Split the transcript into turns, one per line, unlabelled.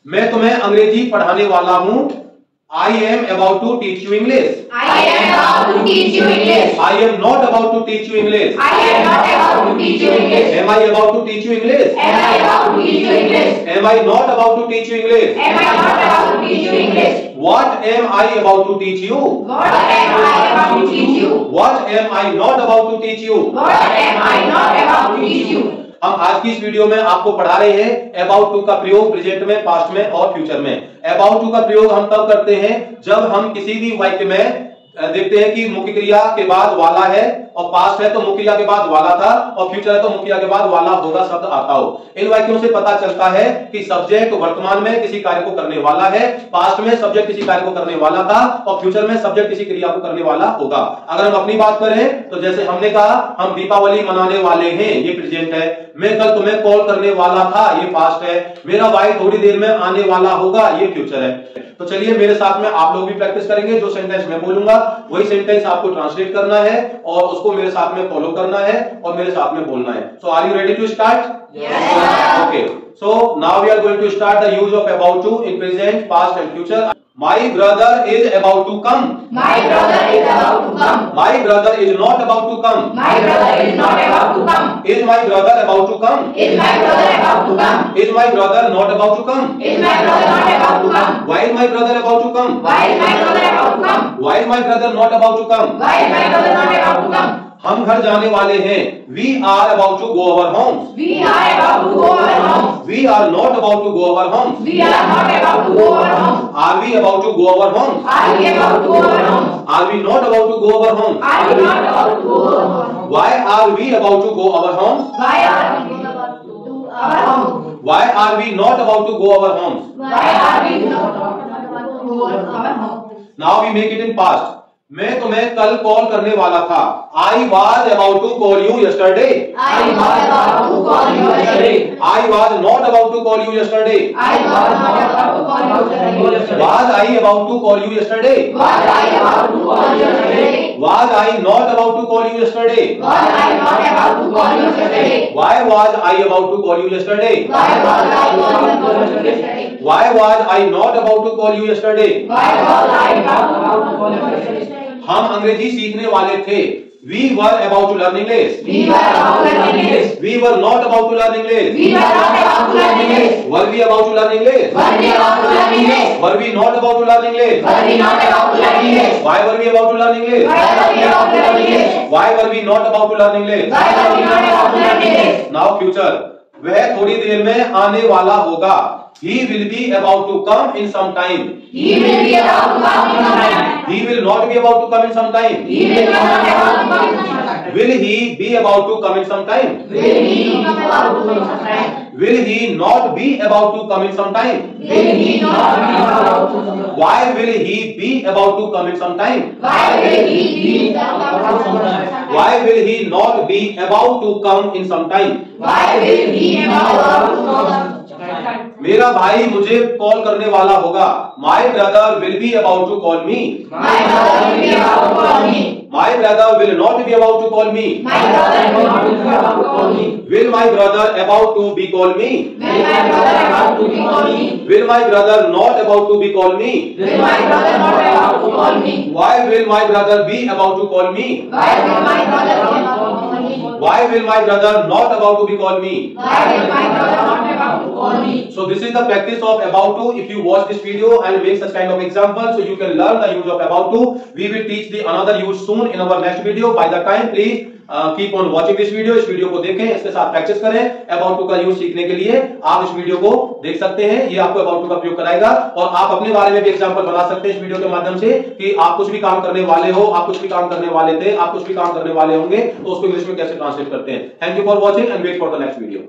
मैं तुम्हें अंग्रेजी पढ़ाने वाला हूँ। I am about to teach you English.
I am about to teach you English.
I am not about to teach you English.
I am not about to teach you English.
Am I about to teach you English?
Am I about to teach you English?
Am I not about to teach you English?
Am I not about to teach you English?
What am I about to teach you?
What am I about to teach you?
What am I not about to teach you?
What am I not about to teach you?
हम आज की इस video में आपको पढ़ा रहे हैं about to का प्रयोग प्रेजेंट में, पास्ट में और फ्यूचर में। अबाउट टू का प्रयोग हम तब करते हैं जब हम किसी भी वाक्य में देखते हैं कि मुख्य क्रिया के बाद वाला है और पास्ट है तो मुख्य क्रिया के बाद वाला था और फ्यूचर है तो मुख्य क्रिया के बाद वाला होगा शब्द आता हो। इन वाक्यों से पता चलता है कि सब्जेक्ट वर्तमान में किसी कार्य को करने वाला है, पास्ट में सब्जेक्ट किसी कार्य को करने वाला था और फ्यूचर में सब्जेक्ट किसी क्रिया को करने वाला होगा। अगर हम अपनी बात करें तो जैसे हमने कहा हम दीपावली मनाने वाले हैं, ये प्रेजेंट है। मैं कल तुम्हें कॉल करने वाला था, ये पास्ट है। मेरा भाई थोड़ी देर में आने वाला होगा, ये फ्यूचर है। तो चलिए मेरे साथ में आप लोग भी प्रैक्टिस करेंगे। जो सेंटेंस मैं बोलूंगा वही सेंटेंस आपको ट्रांसलेट करना है और उसको मेरे साथ में फॉलो करना है और मेरे साथ में बोलना है। So are you ready to start?
Yes.
Okay. So now we are going to start the use of about to in present, past and future. My brother is about to come.
My brother is about to come.
My brother is not about to come.
My brother is not about to come.
Is my brother about to come?
Is my brother about to come?
Is my brother not about to come?
Is my brother not about to come?
Why is my brother about to come?
Why is my brother about to come?
Why is my brother not about to come?
Why is my brother not about to come?
हम घर जाने वाले हैं। We are about to go our homes.
We are about to go our homes.
We are not about to go our homes.
We are not about to go our homes.
Are we about to go our homes?
Are we about to go our homes?
Are we not about to go our homes?
Are we not about to go our homes?
Why are we about to go our homes?
Why are we not about to do our homes?
Why are we not about to go our homes?
Why are we not about to go our homes?
Now we make it in past. मैं तुम्हें कल call करने वाला था। I was about to call you yesterday.
I was about to call you yesterday.
I was not about to call you yesterday.
I was not about to call you yesterday.
Was I about to call you yesterday?
Was I about to call you yesterday?
Was I not about to call you yesterday?
Was I not about to call you yesterday?
Why was I about to call you yesterday?
Why was I about to call you yesterday?
Why was I not about to call you yesterday?
Why was I not about to call you yesterday?
हम अंग्रेजी सीखने वाले थे। We were about to learn English.
We were about to learn English.
We were not about to learn English.
We were not about to learn English.
Were we about to learn English?
Were we about to learn English?
Were we not about to learn English?
Were we not about to learn English?
Why were we about to learn English?
Why were we about to learn English?
Why were we not about to learn English?
Why were we not about to learn English?
Now future. वह थोड़ी देर में आने वाला होगा। He will be about to come in some time.
He will be about to come in some time.
He will not be about to come in some time.
He will not be about to come in some time.
Will he be about to come in some time?
Will he be about to come in some time?
Will he not be about to come in some time?
Will he not be about to come in some time?
Why will he be about to come in some time?
Why will he be about to come in some time?
Why will he not be about to come in some time?
Why will he about to come in some time?
मेरा भाई मुझे call करने वाला होगा। My brother will be about to call me.
My brother will be about to call me.
My brother will not be about to call me.
My brother will not be about to call me.
Will my brother about to be call me?
Will my brother about to be call me?
Will my brother not about to be call me?
Will my brother not about to call me?
Why will my brother be about to call me?
Why will my brother be about to call me?
Why will my brother not about to be call me?
Why will my brother not about to call me?
So this is the practice of about to. If you watch this video and make such kind of examples, so you can learn the use of about to. We will teach the another use soon in our next video. By the time, please keep on watching this video. इस video को देखें, इसके साथ practice करें। about to का use सीखने के लिए आप इस वीडियो को देख सकते हैं। ये आपको about to का प्रयोग कराएगा और आप अपने बारे में भी एग्जांपल बना सकते हैं इस वीडियो के माध्यम से कि आप कुछ भी काम करने वाले हो, आप कुछ भी काम करने वाले थे, आप कुछ भी काम करने वाले होंगे तो उसको इंग्लिश में कैसे ट्रांसलेट करते हैं। Thank you for watching and wait for the next video.